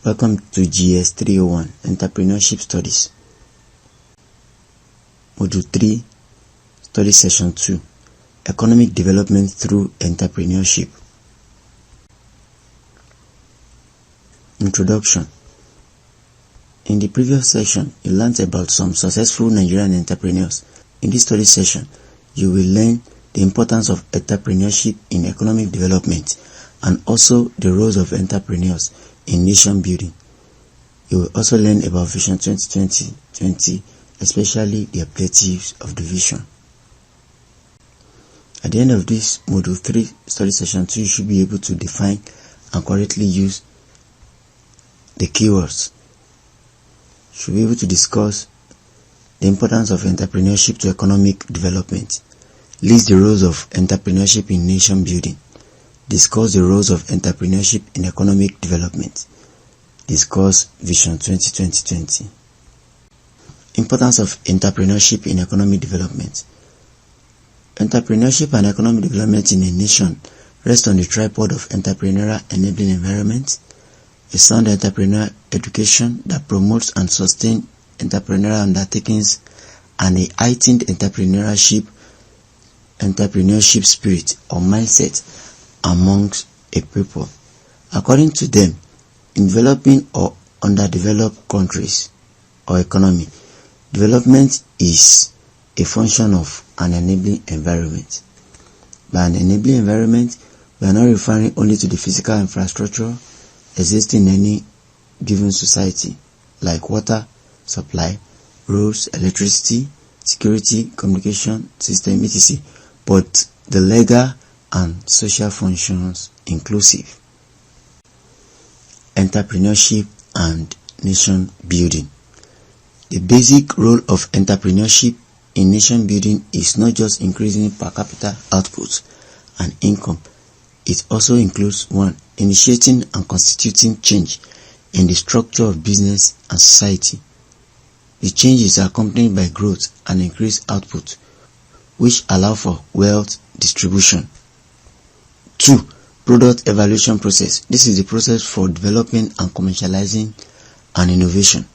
Welcome to GS 301 Entrepreneurship Studies. Module 3, Study Session 2, Economic Development through Entrepreneurship. Introduction. In the previous session, you learned about some successful Nigerian entrepreneurs. In this study session, you will learn the importance of entrepreneurship in economic development and also the roles of entrepreneurs in nation building. You will also learn about Vision 2020, especially the objectives of the vision. At the end of this Module 3 study session 2, you should be able to define and correctly use the keywords. You should be able to discuss the importance of entrepreneurship to economic development. List the roles of entrepreneurship in nation building. Discuss the roles of entrepreneurship in economic development. Discuss Vision 2020. Importance of entrepreneurship in economic development. Entrepreneurship and economic development in a nation rest on the tripod of entrepreneurial enabling environment, a sound entrepreneurial education that promotes and sustains entrepreneurial undertakings, and a heightened entrepreneurship spirit or mindset amongst a people. According to them, in developing or underdeveloped countries or economy, development is a function of an enabling environment. By an enabling environment, we are not referring only to the physical infrastructure existing in any given society, like water supply, roads, electricity, security, communication system, etc., but the legal and social functions inclusive. Entrepreneurship and nation building. The basic role of entrepreneurship in nation building is not just increasing per capita output and income. It also includes 1. Initiating and constituting change in the structure of business and society. The change is accompanied by growth and increased output, which allow for wealth distribution. 2. Product evaluation process. This is the process for developing and commercializing an innovation.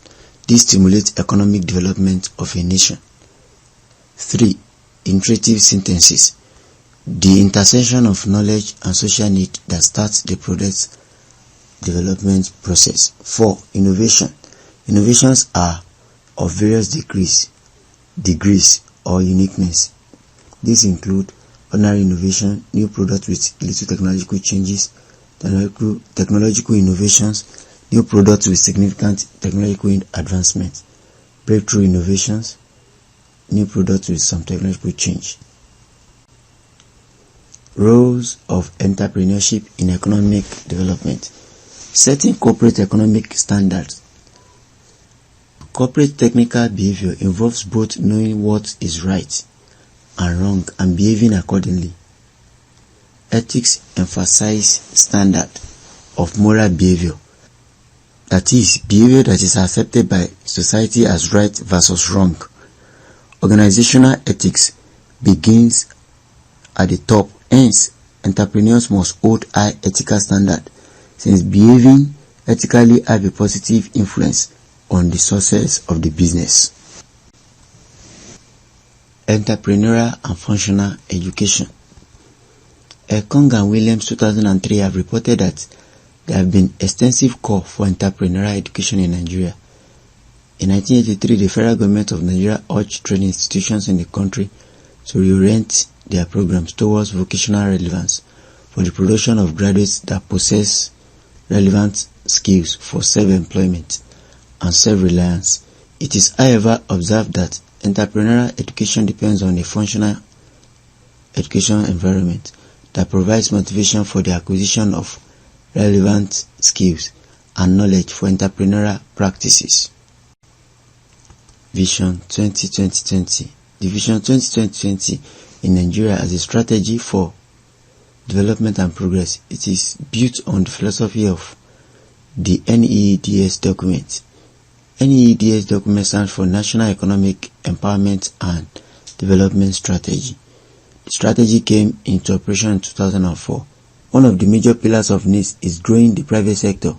This stimulates economic development of a nation. 3. Iterative synthesis. The intersection of knowledge and social need that starts the product development process. 4. Innovation. Innovations are of various degrees or uniqueness. These include ordinary innovation, new product with little technological changes, technological innovations, new products with significant technological advancement, breakthrough innovations, new products with some technological change. Roles of entrepreneurship in economic development. Setting corporate economic standards. Corporate technical behavior involves both knowing what is right and wrong and behaving accordingly. Ethics emphasize standard of moral behavior, that is, behavior that is accepted by society as right versus wrong. Organizational ethics begins at the top, hence entrepreneurs must hold high ethical standard, since behaving ethically have a positive influence on the success of the business. Entrepreneurial and functional education. Ekong and Williams 2003 have reported that there have been extensive call for entrepreneurial education in Nigeria. In 1983, the federal government of Nigeria urged training institutions in the country to reorient their programs towards vocational relevance for the production of graduates that possess relevant skills for self-employment and self-reliance. It is, however, observed that entrepreneurial education depends on a functional education environment that provides motivation for the acquisition of relevant skills and knowledge for entrepreneurial practices. Vision 2020. The Vision 2020 in Nigeria as a strategy for development and progress. It is built on the philosophy of the NEDS document. NEDS document stands for National Economic Empowerment and Development Strategy. The strategy came into operation in 2004. One of the major pillars of this is growing the private sector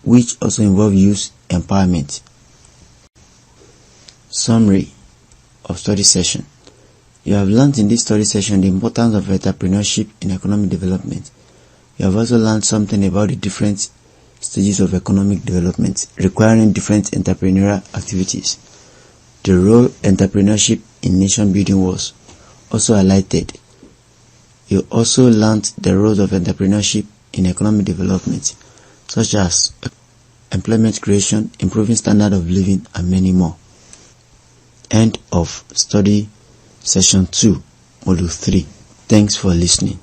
which also involve youth empowerment. Summary of study session. You have learned in this study session the importance of entrepreneurship in economic development. You have also learned something about the different stages of economic development requiring different entrepreneurial activities. The role entrepreneurship in nation building was also highlighted. You also learned the roles of entrepreneurship in economic development, such as employment creation, improving standard of living, and many more. End of study session 2, module 3. Thanks for listening.